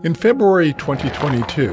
In February 2022,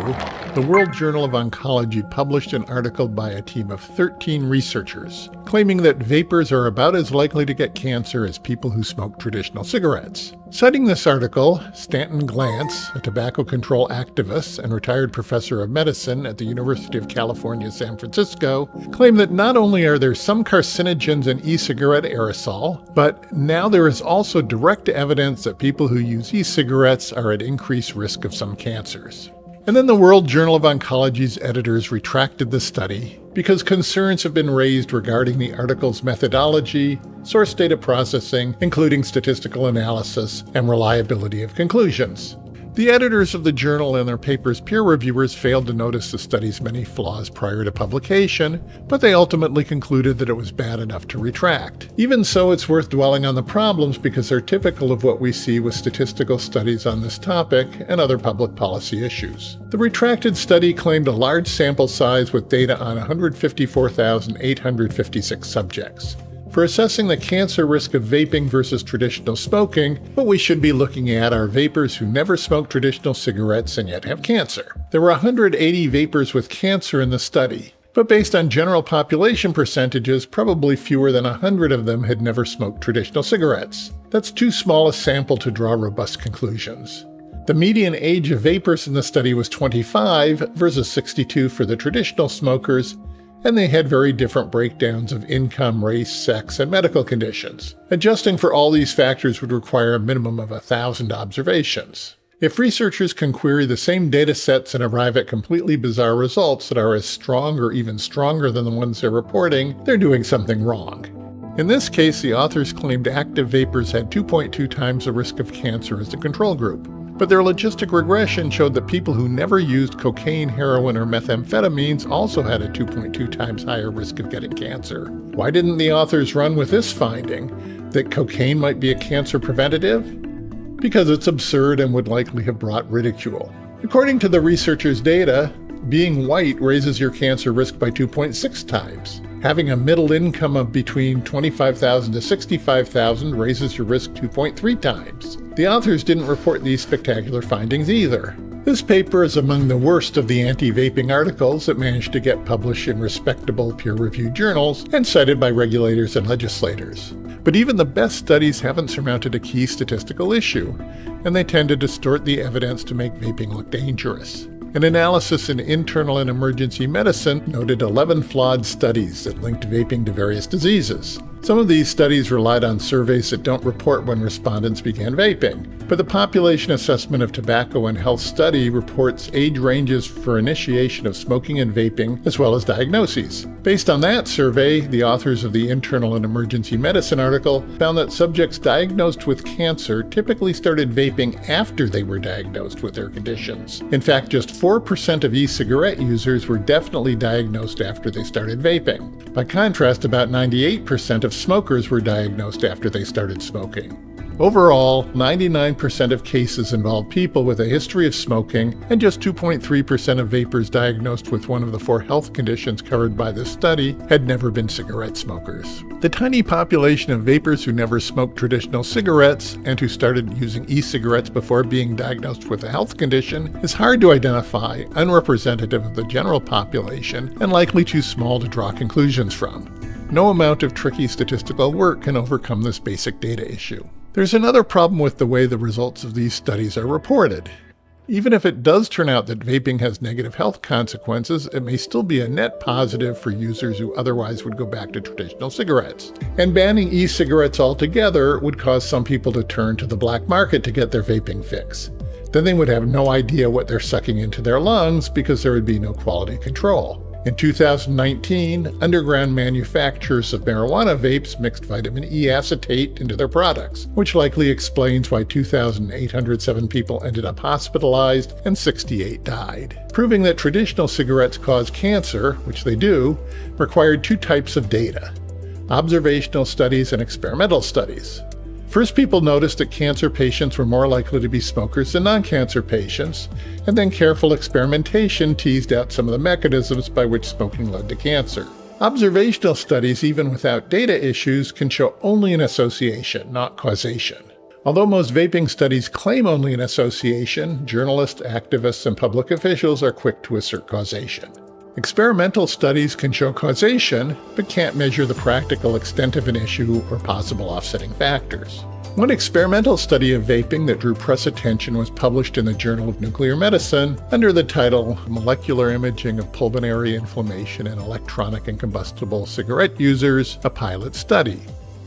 the World Journal of Oncology published an article by a team of 13 researchers claiming that vapers are about as likely to get cancer as people who smoke traditional cigarettes. Citing this article, Stanton Glantz, a tobacco control activist and retired professor of medicine at the University of California, San Francisco, claimed that not only are there some carcinogens in e-cigarette aerosol, but now there is also direct evidence that people who use e-cigarettes are at increased risk of some cancers. And then the World Journal of Oncology's editors retracted the study because concerns have been raised regarding the article's methodology, source data processing, including statistical analysis, and reliability of conclusions. The editors of the journal and their paper's peer reviewers failed to notice the study's many flaws prior to publication, but they ultimately concluded that it was bad enough to retract. Even so, it's worth dwelling on the problems because they're typical of what we see with statistical studies on this topic and other public policy issues. The retracted study claimed a large sample size with data on 154,856 subjects. For assessing the cancer risk of vaping versus traditional smoking, what we should be looking at are vapers who never smoked traditional cigarettes and yet have cancer. There were 180 vapers with cancer in the study, but based on general population percentages, probably fewer than 100 of them had never smoked traditional cigarettes. That's too small a sample to draw robust conclusions. The median age of vapers in the study was 25 versus 62 for the traditional smokers, and they had very different breakdowns of income, race, sex, and medical conditions. Adjusting for all these factors would require a minimum of 1,000 observations. If researchers can query the same data sets and arrive at completely bizarre results that are as strong or even stronger than the ones they're reporting, they're doing something wrong. In this case, the authors claimed active vapers had 2.2 times the risk of cancer as the control group. But their logistic regression showed that people who never used cocaine, heroin, or methamphetamines also had a 2.2 times higher risk of getting cancer. Why didn't the authors run with this finding, that cocaine might be a cancer preventative? Because it's absurd and would likely have brought ridicule. According to the researchers' data, being white raises your cancer risk by 2.6 times. Having a middle income of between $25,000 to $65,000 raises your risk 2.3 times. The authors didn't report these spectacular findings either. This paper is among the worst of the anti-vaping articles that managed to get published in respectable peer-reviewed journals and cited by regulators and legislators. But even the best studies haven't surmounted a key statistical issue, and they tend to distort the evidence to make vaping look dangerous. An analysis in Internal and Emergency Medicine noted 11 flawed studies that linked vaping to various diseases. Some of these studies relied on surveys that don't report when respondents began vaping, but the Population Assessment of Tobacco and Health Study reports age ranges for initiation of smoking and vaping, as well as diagnoses. Based on that survey, the authors of the Internal and Emergency Medicine article found that subjects diagnosed with cancer typically started vaping after they were diagnosed with their conditions. In fact, just 4% of e-cigarette users were definitely diagnosed after they started vaping. By contrast, about 98% of smokers were diagnosed after they started smoking. Overall, 99% of cases involved people with a history of smoking, and just 2.3% of vapers diagnosed with one of the 4 health conditions covered by this study had never been cigarette smokers. The tiny population of vapers who never smoked traditional cigarettes and who started using e-cigarettes before being diagnosed with a health condition is hard to identify, unrepresentative of the general population, and likely too small to draw conclusions from. No amount of tricky statistical work can overcome this basic data issue. There's another problem with the way the results of these studies are reported. Even if it does turn out that vaping has negative health consequences, it may still be a net positive for users who otherwise would go back to traditional cigarettes. And banning e-cigarettes altogether would cause some people to turn to the black market to get their vaping fix. Then they would have no idea what they're sucking into their lungs because there would be no quality control. In 2019, underground manufacturers of marijuana vapes mixed vitamin E acetate into their products, which likely explains why 2,807 people ended up hospitalized and 68 died. Proving that traditional cigarettes cause cancer, which they do, required 2 types of data: observational studies and experimental studies. First, people noticed that cancer patients were more likely to be smokers than non-cancer patients, and then careful experimentation teased out some of the mechanisms by which smoking led to cancer. Observational studies, even without data issues, can show only an association, not causation. Although most vaping studies claim only an association, journalists, activists, and public officials are quick to assert causation. Experimental studies can show causation, but can't measure the practical extent of an issue or possible offsetting factors. One experimental study of vaping that drew press attention was published in the Journal of Nuclear Medicine under the title Molecular Imaging of Pulmonary Inflammation in Electronic and Combustible Cigarette Users, a Pilot Study.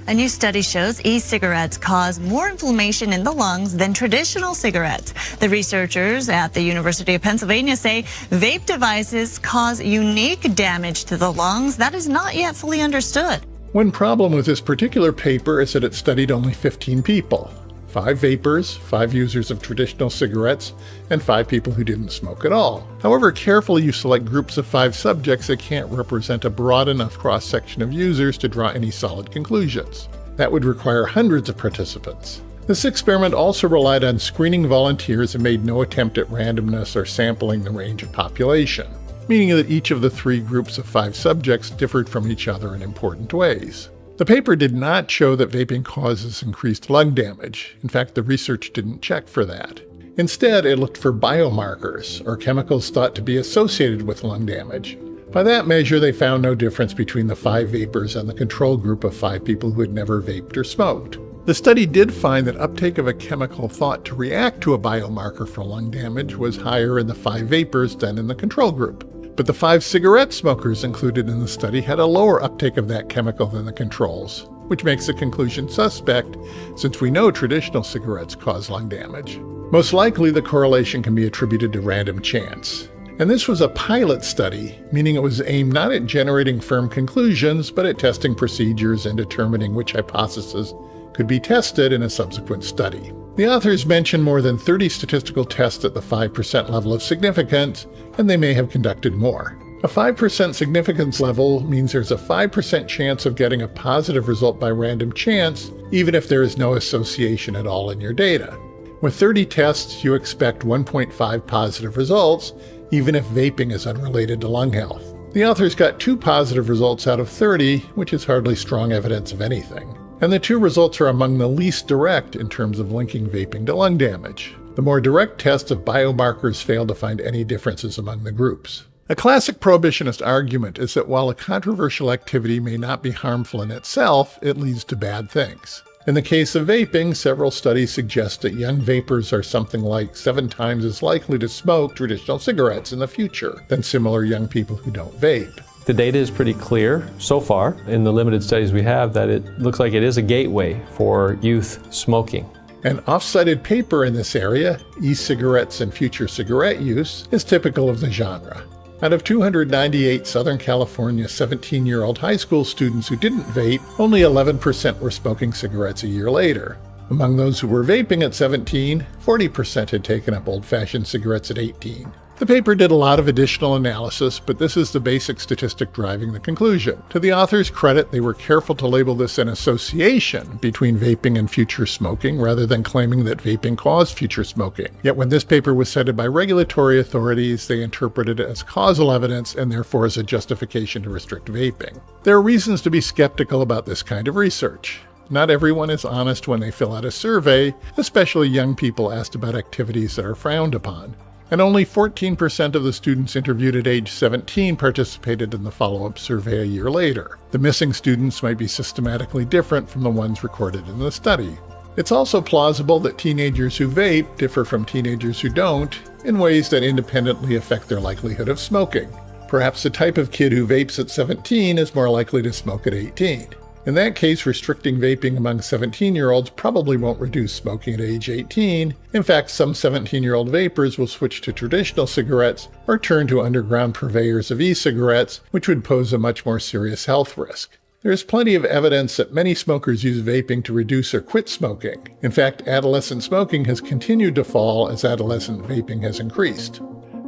A new study shows e-cigarettes cause more inflammation in the lungs than traditional cigarettes. The researchers at the University of Pennsylvania say vape devices cause unique damage to the lungs that is not yet fully understood. One problem with this particular paper is that it studied only 15 people. 5 vapers, 5 users of traditional cigarettes, and 5 people who didn't smoke at all. However carefully you select groups of 5 subjects, it can't represent a broad enough cross-section of users to draw any solid conclusions. That would require hundreds of participants. This experiment also relied on screening volunteers and made no attempt at randomness or sampling the range of population, meaning that each of the 3 groups of 5 subjects differed from each other in important ways. The paper did not show that vaping causes increased lung damage. In fact, the research didn't check for that. Instead, it looked for biomarkers, or chemicals thought to be associated with lung damage. By that measure, they found no difference between the 5 vapers and the control group of 5 people who had never vaped or smoked. The study did find that uptake of a chemical thought to react to a biomarker for lung damage was higher in the 5 vapers than in the control group. But the 5 cigarette smokers included in the study had a lower uptake of that chemical than the controls, which makes the conclusion suspect since we know traditional cigarettes cause lung damage. Most likely, the correlation can be attributed to random chance. And this was a pilot study, meaning it was aimed not at generating firm conclusions, but at testing procedures and determining which hypotheses could be tested in a subsequent study. The authors mention more than 30 statistical tests at the 5% level of significance, and they may have conducted more. A 5% significance level means there's a 5% chance of getting a positive result by random chance, even if there is no association at all in your data. With 30 tests, you expect 1.5 positive results, even if vaping is unrelated to lung health. The authors got 2 positive results out of 30, which is hardly strong evidence of anything. And the 2 results are among the least direct in terms of linking vaping to lung damage. The more direct tests of biomarkers failed to find any differences among the groups. A classic prohibitionist argument is that while a controversial activity may not be harmful in itself, it leads to bad things. In the case of vaping, several studies suggest that young vapers are something like 7 times as likely to smoke traditional cigarettes in the future than similar young people who don't vape. The data is pretty clear so far in the limited studies we have that it looks like it is a gateway for youth smoking. An off-cited paper in this area, E-cigarettes and future cigarette use, is typical of the genre. Out of 298 Southern California 17-year-old high school students who didn't vape, only 11% were smoking cigarettes a year later. Among those who were vaping at 17, 40% had taken up old-fashioned cigarettes at 18. The paper did a lot of additional analysis, but this is the basic statistic driving the conclusion. To the authors' credit, they were careful to label this an association between vaping and future smoking, rather than claiming that vaping caused future smoking. Yet when this paper was cited by regulatory authorities, they interpreted it as causal evidence and therefore as a justification to restrict vaping. There are reasons to be skeptical about this kind of research. Not everyone is honest when they fill out a survey, especially young people asked about activities that are frowned upon. And only 14% of the students interviewed at age 17 participated in the follow-up survey a year later. The missing students might be systematically different from the ones recorded in the study. It's also plausible that teenagers who vape differ from teenagers who don't in ways that independently affect their likelihood of smoking. Perhaps the type of kid who vapes at 17 is more likely to smoke at 18. In that case, restricting vaping among 17-year-olds probably won't reduce smoking at age 18. In fact, some 17-year-old vapers will switch to traditional cigarettes or turn to underground purveyors of e-cigarettes, which would pose a much more serious health risk. There is plenty of evidence that many smokers use vaping to reduce or quit smoking. In fact, adolescent smoking has continued to fall as adolescent vaping has increased.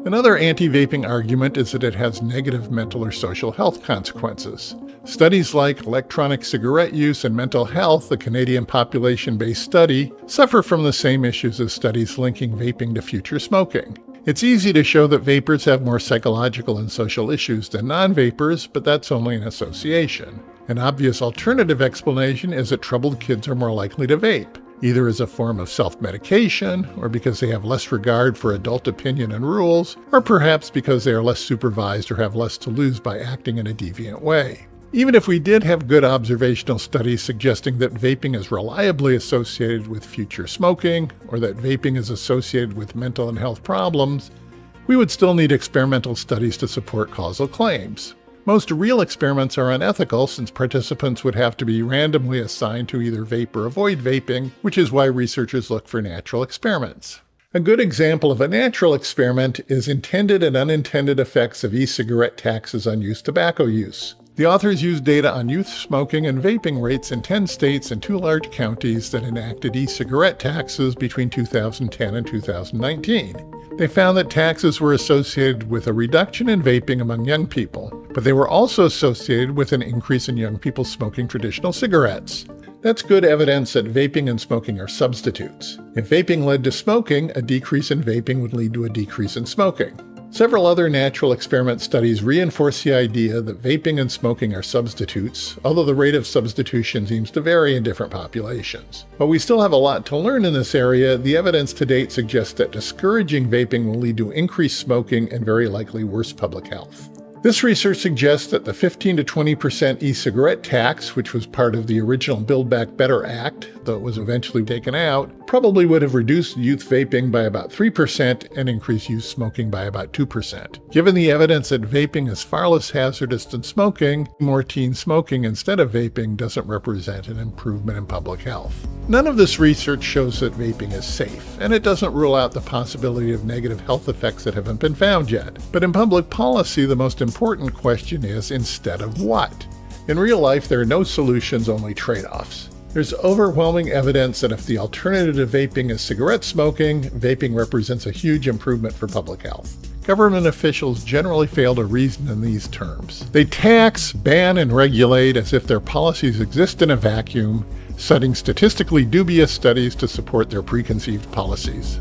Another anti-vaping argument is that it has negative mental or social health consequences. Studies like electronic cigarette use and mental health, the Canadian population-based study, suffer from the same issues as studies linking vaping to future smoking. It's easy to show that vapers have more psychological and social issues than non-vapers, but that's only an association. An obvious alternative explanation is that troubled kids are more likely to vape. either as a form of self-medication, or because they have less regard for adult opinion and rules, or perhaps because they are less supervised or have less to lose by acting in a deviant way. Even if we did have good observational studies suggesting that vaping is reliably associated with future smoking, or that vaping is associated with mental and health problems, we would still need experimental studies to support causal claims. Most real experiments are unethical since participants would have to be randomly assigned to either vape or avoid vaping, which is why researchers look for natural experiments. A good example of a natural experiment is intended and unintended effects of e-cigarette taxes on youth tobacco use. The authors used data on youth smoking and vaping rates in 10 states and 2 large counties that enacted e-cigarette taxes between 2010 and 2019. They found that taxes were associated with a reduction in vaping among young people, but they were also associated with an increase in young people smoking traditional cigarettes. That's good evidence that vaping and smoking are substitutes. If vaping led to smoking, a decrease in vaping would lead to a decrease in smoking. Several other natural experiment studies reinforce the idea that vaping and smoking are substitutes, although the rate of substitution seems to vary in different populations. While we still have a lot to learn in this area, the evidence to date suggests that discouraging vaping will lead to increased smoking and very likely worse public health. This research suggests that the 15 to 20% e-cigarette tax, which was part of the original Build Back Better Act, though it was eventually taken out, probably would have reduced youth vaping by about 3% and increased youth smoking by about 2%. Given the evidence that vaping is far less hazardous than smoking, more teens smoking instead of vaping doesn't represent an improvement in public health. None of this research shows that vaping is safe, and it doesn't rule out the possibility of negative health effects that haven't been found yet. But in public policy, the most important question is, instead of what? In real life, there are no solutions, only trade-offs. There's overwhelming evidence that if the alternative to vaping is cigarette smoking, vaping represents a huge improvement for public health. Government officials generally fail to reason in these terms. They tax, ban, and regulate as if their policies exist in a vacuum, citing statistically dubious studies to support their preconceived policies.